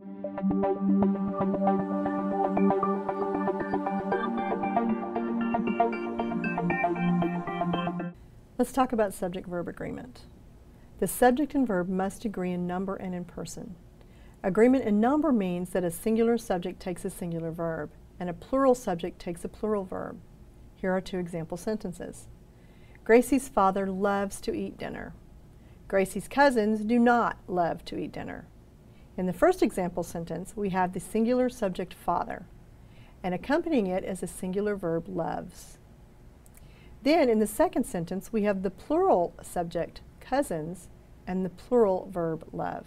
Let's talk about subject-verb agreement. The subject and verb must agree in number and in person. Agreement in number means that a singular subject takes a singular verb, and a plural subject takes a plural verb. Here are two example sentences. Gracie's father loves to eat dinner. Gracie's cousins do not love to eat dinner. In the first example sentence, we have the singular subject father, and accompanying it is a singular verb loves. Then in the second sentence, we have the plural subject cousins and the plural verb love.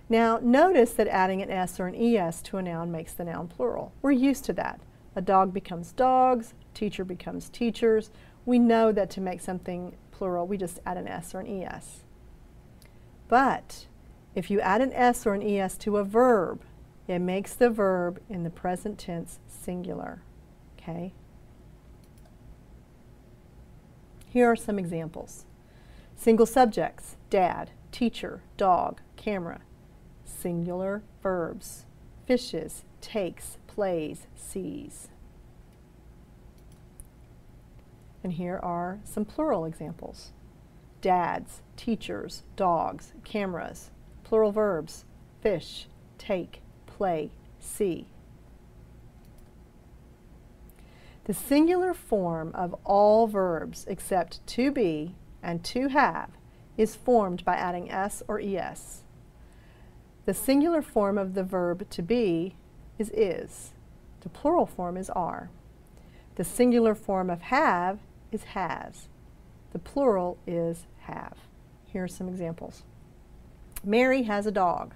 Now notice that adding an s or an es to a noun makes the noun plural. We're used to that. A dog becomes dogs, teacher becomes teachers. We know that to make something plural, we just add an s or an es. But if you add an s or an es to a verb, it makes the verb in the present tense singular. Okay? Here are some examples. Single subjects, dad, teacher, dog, camera. Singular verbs, fishes, takes, plays, sees. And here are some plural examples. Dads, teachers, dogs, cameras. Plural verbs, fish, take, play, see. The singular form of all verbs except to be and to have is formed by adding s or es. The singular form of the verb to be is. The plural form is are. The singular form of have is has. The plural is have. Here are some examples. Mary has a dog.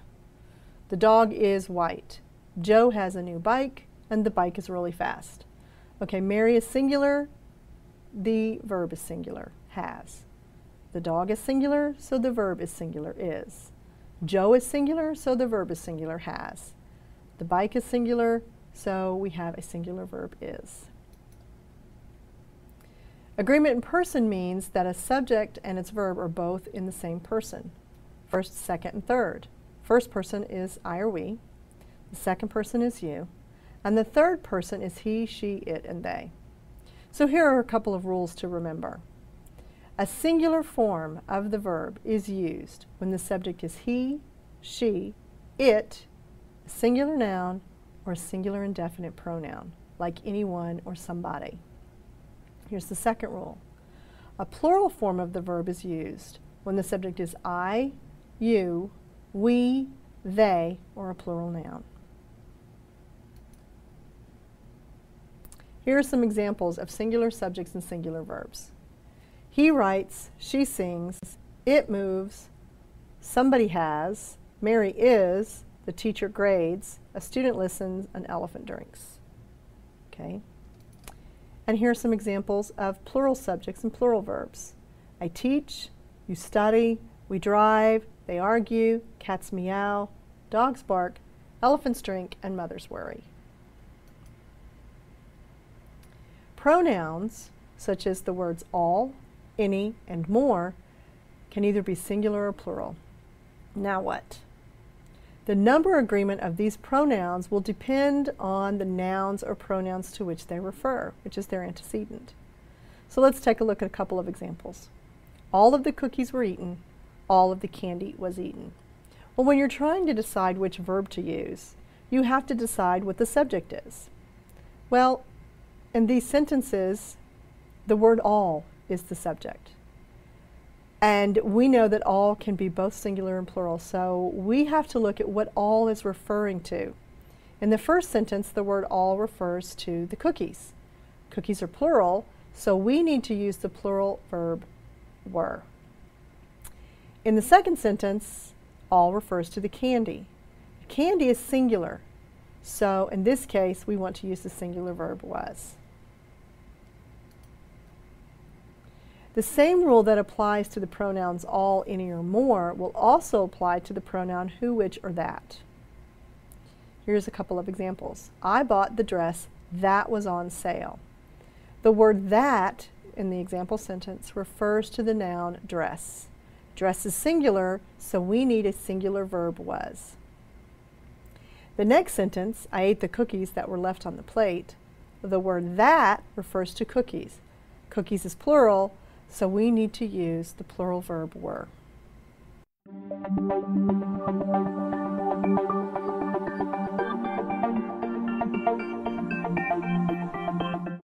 The dog is white. Joe has a new bike, and the bike is really fast. Okay, Mary is singular, the verb is singular, has. The dog is singular, so the verb is singular, is. Joe is singular, so the verb is singular, has. The bike is singular, so we have a singular verb, is. Agreement in person means that a subject and its verb are both in the same person. First, second, and third. First person is I or we. The second person is you. And the third person is he, she, it, and they. So here are a couple of rules to remember. A singular form of the verb is used when the subject is he, she, it, a singular noun, or a singular indefinite pronoun, like anyone or somebody. Here's the second rule. A plural form of the verb is used when the subject is I, you, we, they, or a plural noun. Here are some examples of singular subjects and singular verbs. He writes, she sings, it moves, somebody has, Mary is, the teacher grades, a student listens, an elephant drinks. Okay? And here are some examples of plural subjects and plural verbs. I teach, you study, we drive, they argue, cats meow, dogs bark, elephants drink, and mothers worry. Pronouns, such as the words all, any, and more, can either be singular or plural. Now what? The number agreement of these pronouns will depend on the nouns or pronouns to which they refer, which is their antecedent. So let's take a look at a couple of examples. All of the cookies were eaten. All of the candy was eaten. Well, when you're trying to decide which verb to use, you have to decide what the subject is. Well, in these sentences, the word all is the subject. And we know that all can be both singular and plural, so we have to look at what all is referring to. In the first sentence, the word all refers to the cookies. Cookies are plural, so we need to use the plural verb were. In the second sentence, all refers to the candy. The candy is singular, so in this case, we want to use the singular verb was. The same rule that applies to the pronouns all, any, or more will also apply to the pronoun who, which, or that. Here's a couple of examples. I bought the dress that was on sale. The word that in the example sentence refers to the noun dress. Dress is singular, so we need a singular verb was. The next sentence, I ate the cookies that were left on the plate. The word that refers to cookies. Cookies is plural, so we need to use the plural verb were.